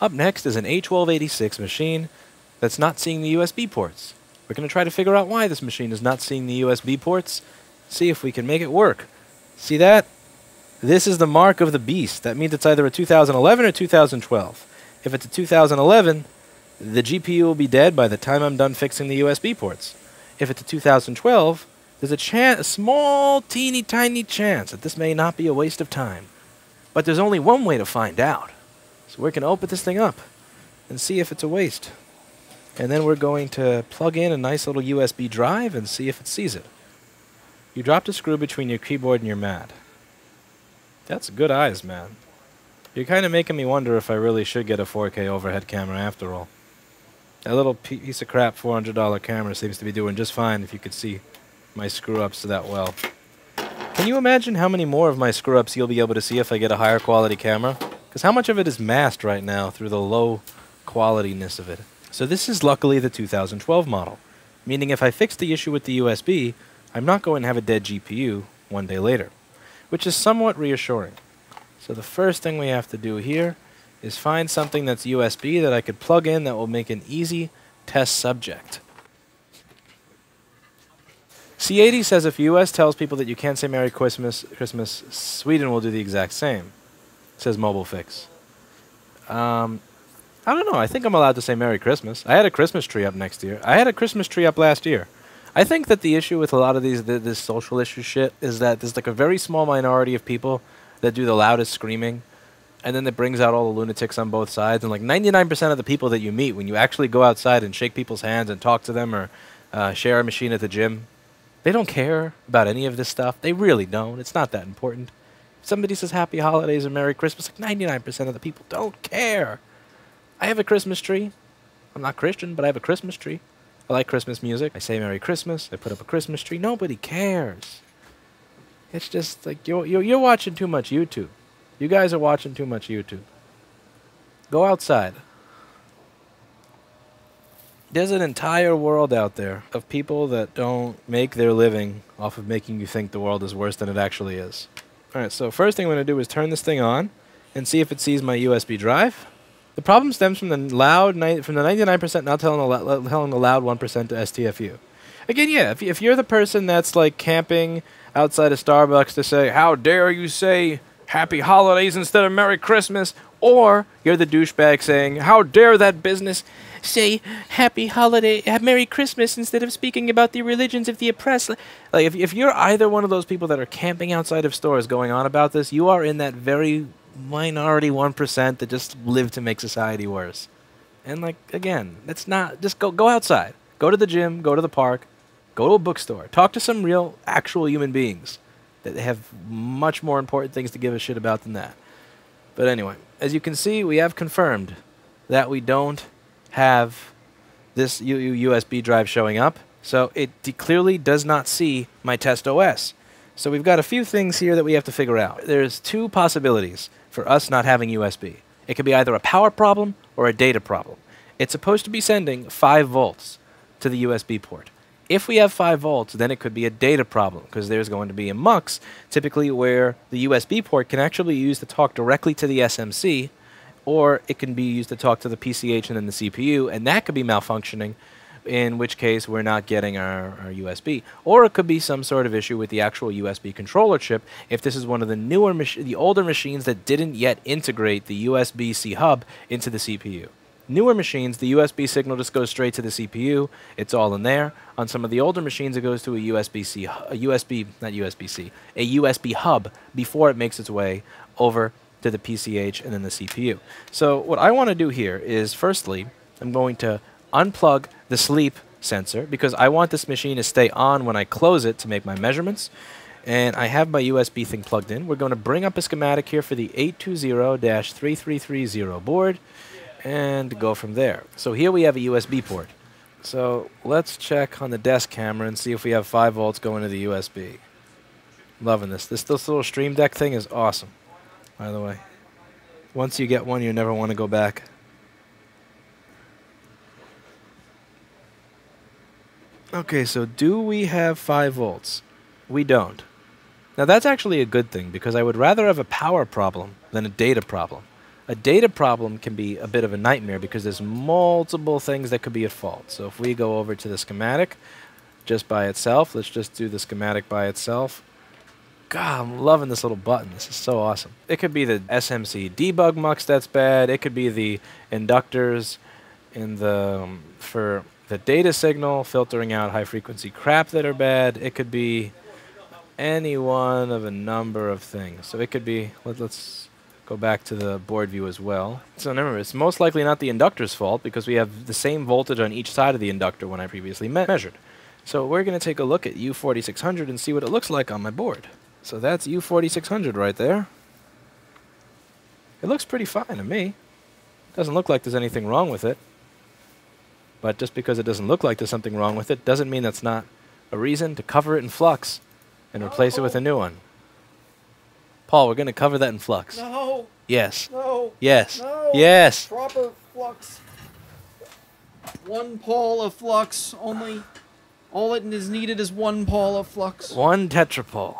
Up next is an A1286 machine that's not seeing the USB ports. We're going to try to figure out why this machine is not seeing the USB ports, see if we can make it work. See that? This is the mark of the beast. That means it's either a 2011 or 2012. If it's a 2011, the GPU will be dead by the time I'm done fixing the USB ports. If it's a 2012, there's a small, teeny, tiny chance that this may not be a waste of time. But there's only one way to find out. So we're going to open this thing up and see if it's a waste. And then we're going to plug in a nice little USB drive and see if it sees it. You dropped a screw between your keyboard and your mat. That's good eyes, man. You're kind of making me wonder if I really should get a 4K overhead camera after all. That little piece of crap $400 camera seems to be doing just fine if you could see my screw-ups that well. Can you imagine how many more of my screw-ups you'll be able to see if I get a higher quality camera? Because how much of it is masked right now through the low qualityness of it? So this is luckily the 2012 model, meaning if I fix the issue with the USB, I'm not going to have a dead GPU one day later, which is somewhat reassuring. So the first thing we have to do here is find something that's USB that I could plug in that will make an easy test subject. C80 says if US tells people that you can't say Merry Christmas, Sweden will do the exact same, says Mobile Fix. I don't know. I think I'm allowed to say Merry Christmas. I had a Christmas tree up next year. I had a Christmas tree up last year. I think that the issue with a lot of this social issue shit is that there's like a very small minority of people that do the loudest screaming, and then it brings out all the lunatics on both sides. And like 99% of the people that you meet when you actually go outside and shake people's hands and talk to them or share a machine at the gym, they don't care about any of this stuff. They really don't. It's not that important. If somebody says Happy Holidays or Merry Christmas, like 99% of the people don't care. I have a Christmas tree. I'm not Christian, but I have a Christmas tree. I like Christmas music. I say Merry Christmas. I put up a Christmas tree. Nobody cares. It's just like you're watching too much YouTube. You guys are watching too much YouTube. Go outside. There's an entire world out there of people that don't make their living off of making you think the world is worse than it actually is. Alright, so first thing I'm going to do is turn this thing on and see if it sees my USB drive. The problem stems from the loud, from the 99% not telling the loud 1% to STFU. Again, yeah, if you're the person that's like camping outside of Starbucks to say, how dare you say Happy Holidays instead of Merry Christmas, or you're the douchebag saying, how dare that business say Happy Holiday, Merry Christmas instead of speaking about the religions of the oppressed. Like, if you're either one of those people that are camping outside of stores going on about this, you are in that very minority 1% that just live to make society worse. And like, again, that's not, just go outside. Go to the gym, go to the park, go to a bookstore. Talk to some real, actual human beings that have much more important things to give a shit about than that. But anyway, as you can see, we have confirmed that we don't have this USB drive showing up. So it clearly does not see my test OS. So we've got a few things here that we have to figure out. There's two possibilities for us not having USB. It could be either a power problem or a data problem. It's supposed to be sending 5 volts to the USB port. If we have 5 volts, then it could be a data problem, because there's going to be a MUX, typically where the USB port can actually be used to talk directly to the SMC, or it can be used to talk to the PCH and then the CPU, and that could be malfunctioning, in which case we're not getting our USB. Or it could be some sort of issue with the actual USB controller chip if this is one of the newer, the older machines that didn't yet integrate the USB-C hub into the CPU. Newer machines, the USB signal just goes straight to the CPU. It's all in there. On some of the older machines, it goes to a USB-C, a USB hub before it makes its way over to the PCH and then the CPU. So what I want to do here is, firstly, I'm going to unplug the sleep sensor because I want this machine to stay on when I close it to make my measurements. And I have my USB thing plugged in. We're going to bring up a schematic here for the 820-3330 board and go from there. So here we have a USB port. So let's check on the desk camera and see if we have 5 volts going to the USB. Loving this. This little Stream Deck thing is awesome, by the way. Once you get one, you never want to go back. Okay, so do we have 5 volts? We don't. Now that's actually a good thing, because I would rather have a power problem than a data problem. A data problem can be a bit of a nightmare because there's multiple things that could be at fault. So if we go over to the schematic just by itself, let's just do the schematic by itself. God, I'm loving this little button. This is so awesome. It could be the SMC debug mux that's bad. It could be the inductors in the for the data signal filtering out high frequency crap that are bad. It could be any one of a number of things. So it could be, let's go back to the board view as well. So remember, it's most likely not the inductor's fault because we have the same voltage on each side of the inductor when I previously measured. So we're going to take a look at U4600 and see what it looks like on my board. So that's U4600 right there. It looks pretty fine to me. Doesn't look like there's anything wrong with it. But just because it doesn't look like there's something wrong with it doesn't mean that's not a reason to cover it in flux and replace it with a new one. Paul, we're going to cover that in flux. No. Yes. No. Yes. No. Yes. Proper flux. 1 pole of flux only. All it is needed is 1 pole of flux. 1 tetrapole.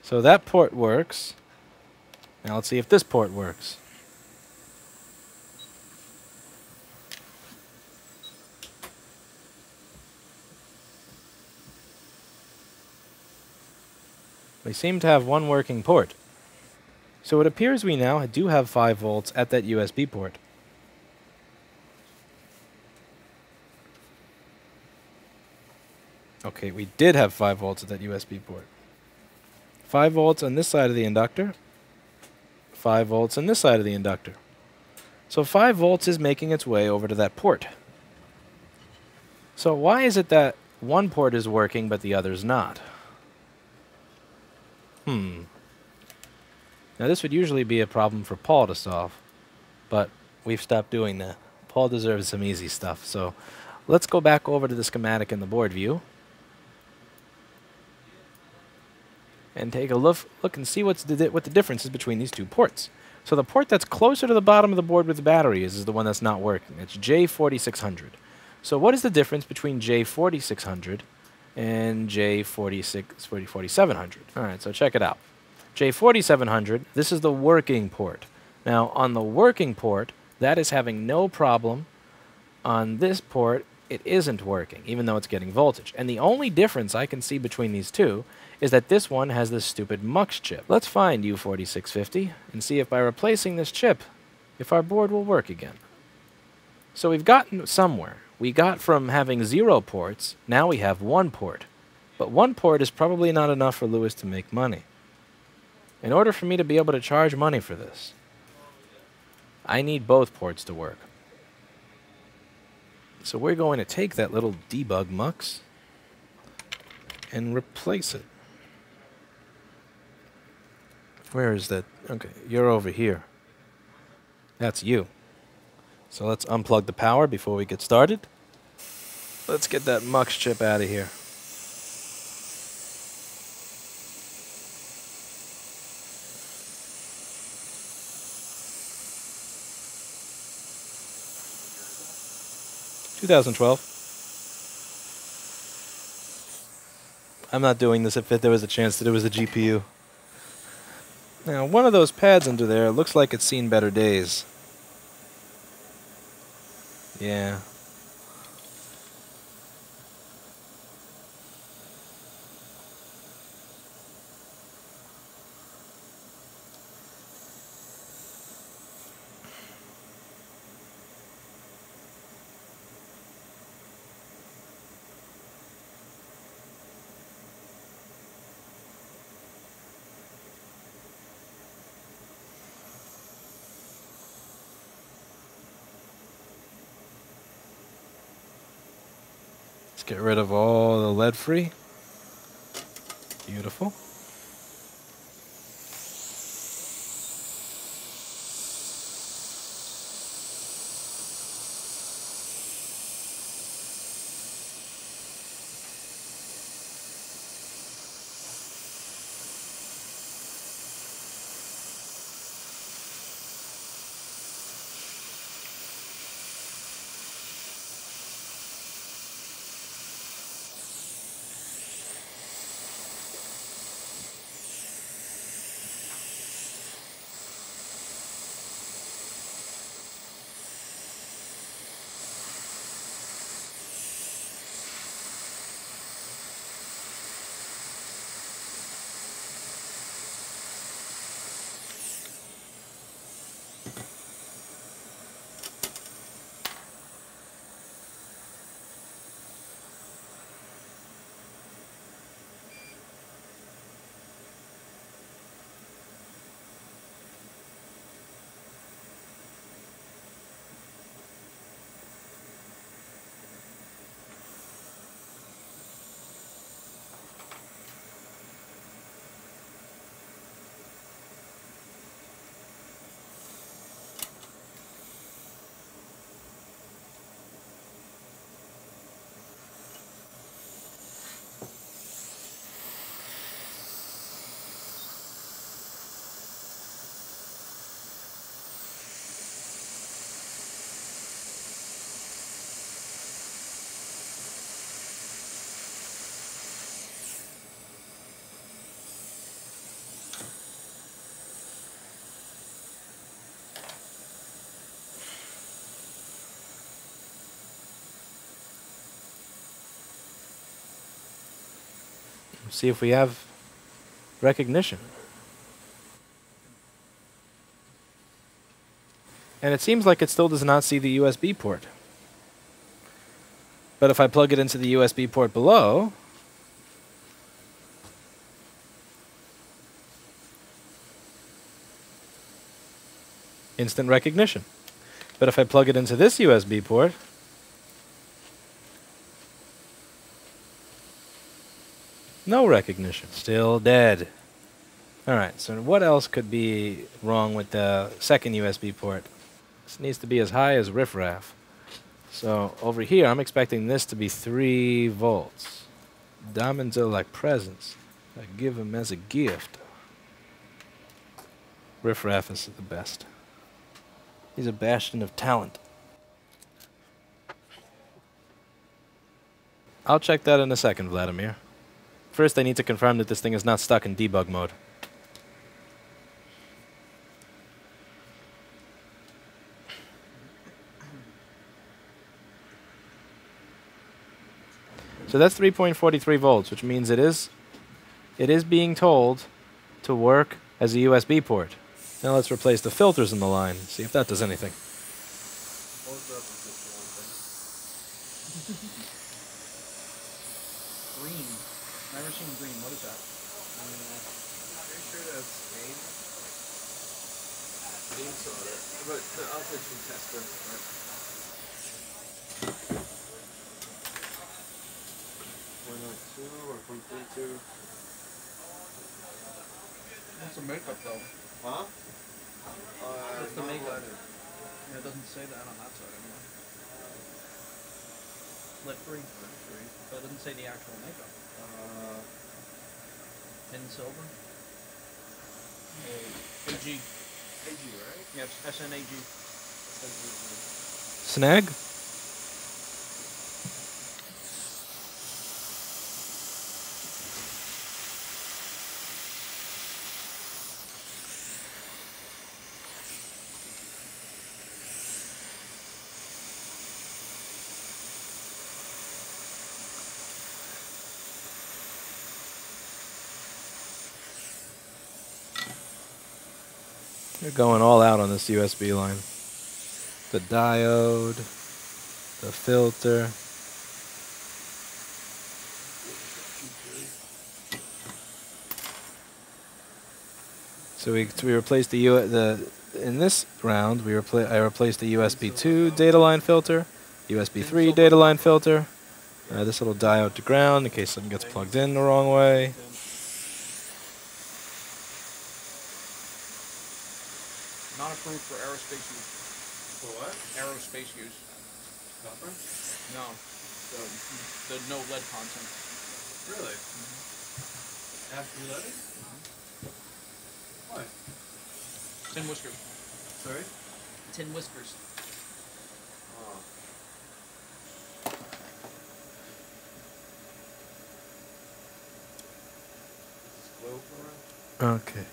So that port works. Now let's see if this port works. We seem to have 1 working port. So it appears we now do have 5 volts at that USB port. Okay, we did have 5 volts at that USB port. 5 volts on this side of the inductor. 5 volts on this side of the inductor. So 5 volts is making its way over to that port. So why is it that one port is working but the other's not? Now this would usually be a problem for Paul to solve, but we've stopped doing that. Paul deserves some easy stuff. So let's go back over to the schematic in the board view and take a look and see what the difference is between these 2 ports. So the port that's closer to the bottom of the board with the battery is the one that's not working. It's J4600. So what is the difference between J4600 and J4700? All right, so check it out. J4700, this is the working port. Now, on the working port, that is having no problem. On this port, it isn't working, even though it's getting voltage. And the only difference I can see between these 2 is that this one has this stupid MUX chip. Let's find U4650 and see if by replacing this chip, if our board will work again. So we've gotten somewhere. We got from having 0 ports, now we have 1 port. But 1 port is probably not enough for Lewis to make money. In order for me to be able to charge money for this, I need both ports to work. So we're going to take that little debug mux and replace it. Where is that? Okay, you're over here. That's you. So let's unplug the power before we get started. Let's get that mux chip out of here. "2012. I'm not doing this if there was a chance that it was a GPU. Now, one of those pads under there looks like it's seen better days. Yeah. Let's get rid of all the lead free. Beautiful. See if we have recognition. And it seems like it still does not see the USB port. But if I plug it into the USB port below, instant recognition. But if I plug it into this USB port, no recognition. Still dead. Alright, so what else could be wrong with the second USB port? This needs to be as high as riffraff. So over here, I'm expecting this to be 3 volts. Diamonds are like presents. I give them as a gift. Riffraff is the best. He's a bastion of talent. I'll check that in a second, Vladimir. First, I need to confirm that this thing is not stuck in debug mode. So that's 3.43 volts, which means it is being told to work as a USB port. Now let's replace the filters in the line, see if that does anything. Green. Never seen green. What is that? Pretty sure that's Beam solder. But I'll take some tester. 0.02 or 0.32. What's the makeup though? Huh? What's the makeup? Yeah, it doesn't say that on that side anyway. Lead free. But it doesn't say the actual makeup. Tin silver. AG. AG, right? Yeah, SNAG. Snag? They're going all out on this USB line. The diode, the filter. So we replaced the in this round I replaced the USB 2 data line filter, USB 3 data line filter. This little diode to ground in case something gets plugged in the wrong way. Not approved for aerospace use. For what? Aerospace use. Copper? No. The no lead content. Really? After leaded? Why? Tin whiskers. Sorry? Tin whiskers. Oh. Okay.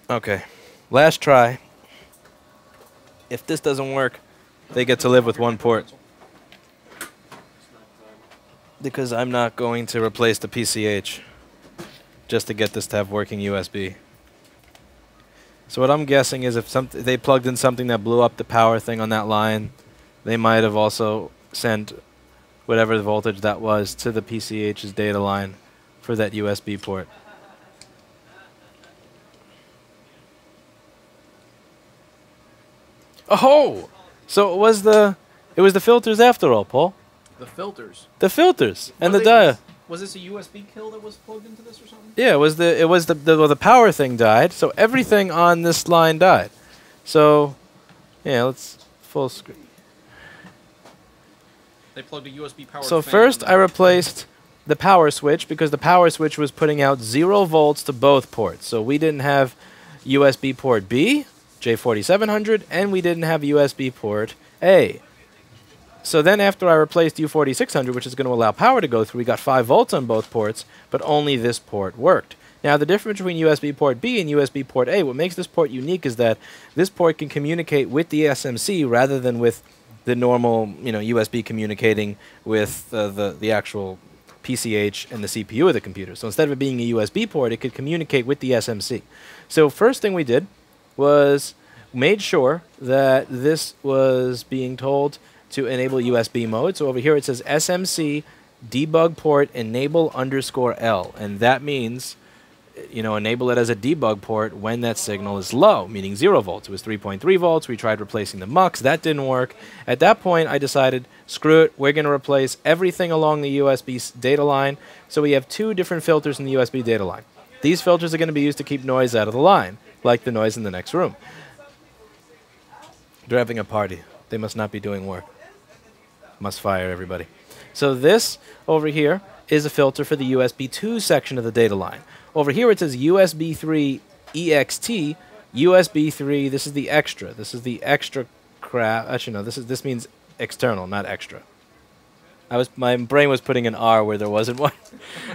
Okay, last try. If this doesn't work, they get to live with one port. Because I'm not going to replace the PCH just to get this to have working USB. So what I'm guessing is if they plugged in something that blew up the power thing on that line, they might have also sent whatever the voltage that was to the PCH's data line for that USB port. Oh, so it was the filters after all, Paul. The filters. The filters and the diode. Was this a USB kill that was plugged into this or something? Yeah, it was the power thing died, so everything on this line died. So, yeah, let's full screen. They plugged a USB power. So first I replaced the power switch because the power switch was putting out 0 volts to both ports. So we didn't have USB port B, J4700, and we didn't have USB port A. So then after I replaced U4600, which is going to allow power to go through, we got 5 volts on both ports, but only this port worked. Now the difference between USB port B and USB port A, what makes this port unique is that this port can communicate with the SMC rather than with the normal, USB communicating with the actual PCH and the CPU of the computer. So instead of it being a USB port, it could communicate with the SMC. So first thing we did was made sure that this was being told to enable USB mode. So over here it says SMC debug port enable _L, and that means enable it as a debug port when that signal is low, meaning 0 volts. It was 3.3 volts. We tried replacing the mux. That didn't work. At that point, I decided, screw it. We're going to replace everything along the USB data line. So we have 2 different filters in the USB data line. These filters are going to be used to keep noise out of the line, like the noise in the next room. They're having a party. They must not be doing work. Must fire everybody. So this over here is a filter for the USB 2 section of the data line. Over here it says USB 3 EXT, USB 3, this is the extra. This is the extra crap. Actually, no, this means external, not extra. My brain was putting an R where there wasn't one.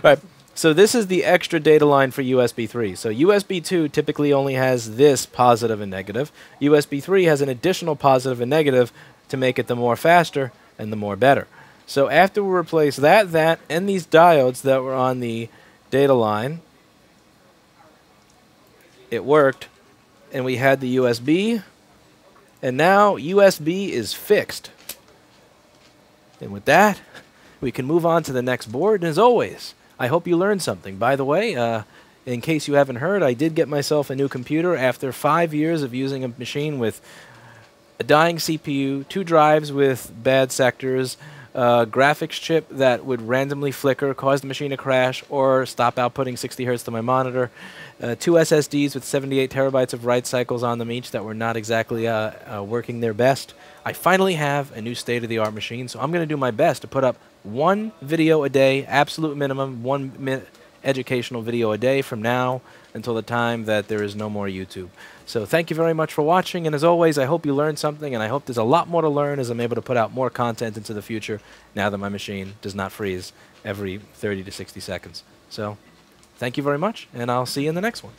Right. So this is the extra data line for USB 3. So USB 2 typically only has this positive and negative. USB 3 has an additional positive and negative to make it the more faster and the more better. So after we replace that, and these diodes that were on the data line, it worked, and we had the USB And now USB is fixed. And with that, we can move on to the next board. And as always, I hope you learned something. By the way, in case you haven't heard, I did get myself a new computer after 5 years of using a machine with a dying CPU, 2 drives with bad sectors, a graphics chip that would randomly flicker, cause the machine to crash, or stop outputting 60 Hz to my monitor, 2 SSDs with 78 terabytes of write cycles on them each that were not exactly working their best. I finally have a new state-of-the-art machine, so I'm going to do my best to put up 1 video a day, absolute minimum, 1 educational video a day from now until the time that there is no more YouTube. So thank you very much for watching, and as always, I hope you learned something, and I hope there's a lot more to learn as I'm able to put out more content into the future now that my machine does not freeze every 30 to 60 seconds. So thank you very much, and I'll see you in the next one.